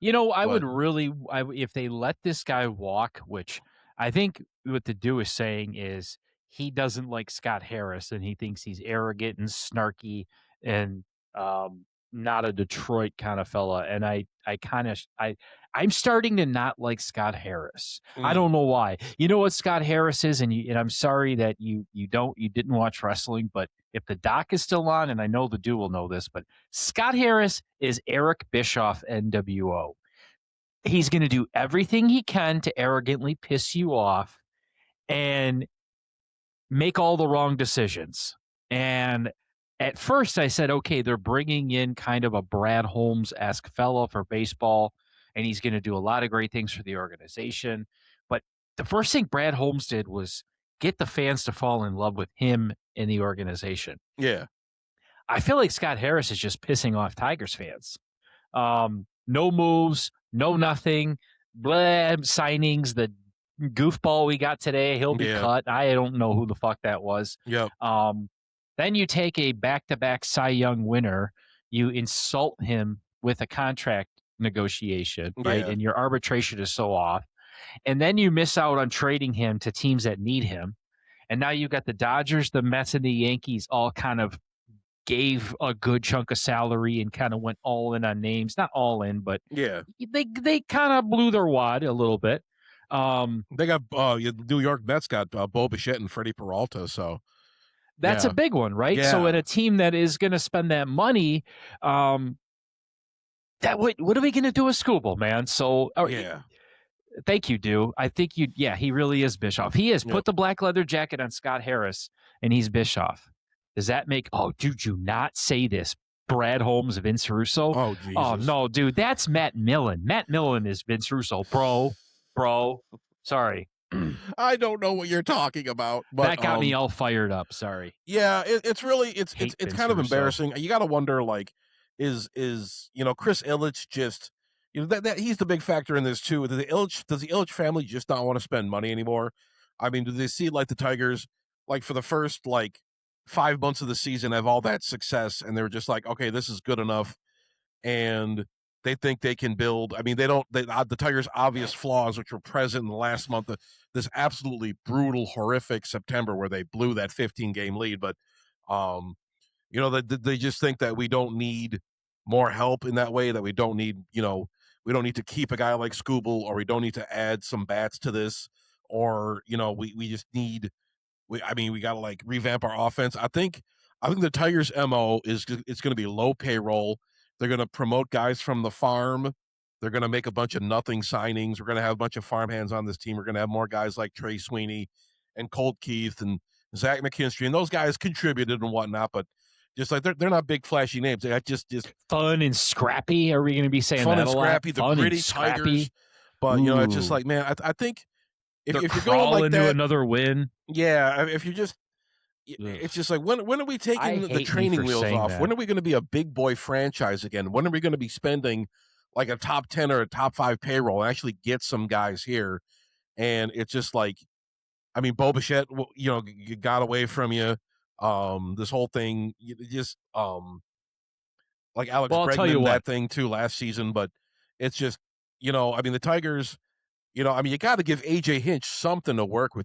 I would But really, if they let this guy walk, which I think what the do is saying is he doesn't like Scott Harris and he thinks he's arrogant and snarky and not a Detroit kind of fella. And I kind of, I'm starting to not like Scott Harris. I don't mm, know why. You know what Scott Harris is, and I'm sorry that you didn't watch wrestling, but if the doc is still on, and I know the do will know this, but Scott Harris is Eric Bischoff NWO. He's going to do everything he can to arrogantly piss you off and make all the wrong decisions. And at first I said, okay, they're bringing in kind of a Brad Holmes esque fellow for baseball, and he's going to do a lot of great things for the organization. But the first thing Brad Holmes did was get the fans to fall in love with him and the organization. yeah, I feel like Scott Harris is just pissing off Tigers fans. No moves, no nothing, blah, signings. The goofball we got today, he'll be yeah, cut. I don't know who the fuck that was. yep, Then you take a back-to-back Cy Young winner, you insult him with a contract negotiation, right? yeah, And your arbitration is so off. And then you miss out on trading him to teams that need him. And now you've got the Dodgers, the Mets, and the Yankees all kind of gave a good chunk of salary and kind of went all in on names. Not all in, but yeah. they kind of blew their wad a little bit. They got New York Mets got Bo Bichette and Freddie Peralta. So That's a yeah, big one, right? So in yeah, a team that is going to spend that money, that what are we going to do with Skubal, man? So yeah, thank you, do I think you? Yeah, he really is Bischoff. He is. yep. Put the black leather jacket on Scott Harris, and he's Bischoff. Does that make? Oh, dude, you not say this. Brad Holmes, Vince Russo. Oh Oh Jesus. no, dude, that's Matt Millen. Matt Millen is Vince Russo, bro. Sorry, I don't know what you're talking about, but that got me all fired up. Sorry, yeah, it's really hate it's Vince kind of Russo. embarrassing. You got to wonder, like, is Chris Ilitch just that he's the big factor in this too. Does the Ilitch family just not want to spend money anymore? I mean, do they see like the Tigers like for the first like 5 months of the season have all that success, and they're just like, okay, this is good enough, and they think they can build. I mean, they don't. The Tigers' obvious flaws, which were present in the last month, this absolutely brutal, horrific September where they blew that 15-game lead. But um, they just think that we don't need more help in that way. That we don't need, we don't need to keep a guy like Skubal, or we don't need to add some bats to this, or we just need. I mean, we got to like revamp our offense. I think the Tigers' mo is it's going to be low payroll. They're going to promote guys from the farm. They're going to make a bunch of nothing signings. We're going to have a bunch of farm hands on this team. We're going to have more guys like Trey Sweeney and Colt Keith and Zach McKinstry, and those guys contributed and whatnot. But just like they're not big flashy names. They just Fun and scrappy. Are we going to be saying fun that and a lot? scrappy. The Fun and gritty scrappy. Tigers. But it's just Ooh, like, man, I think they're if you're going like crawling to that, another win. yeah, if you just Ugh. it's just like when are we I taking the hate me training for wheels saying off? that. When are we going to be a big boy franchise again? When are we going to be spending like a top 10 or a top 5 payroll and actually get some guys here? And it's just like, I mean, Bo Bichette, got away from you. This whole thing, just like Alex Well, I'll tell you Bregman, what. that thing too last season. But it's just, I mean, the Tigers, I mean, you got to give AJ Hinch something to work with.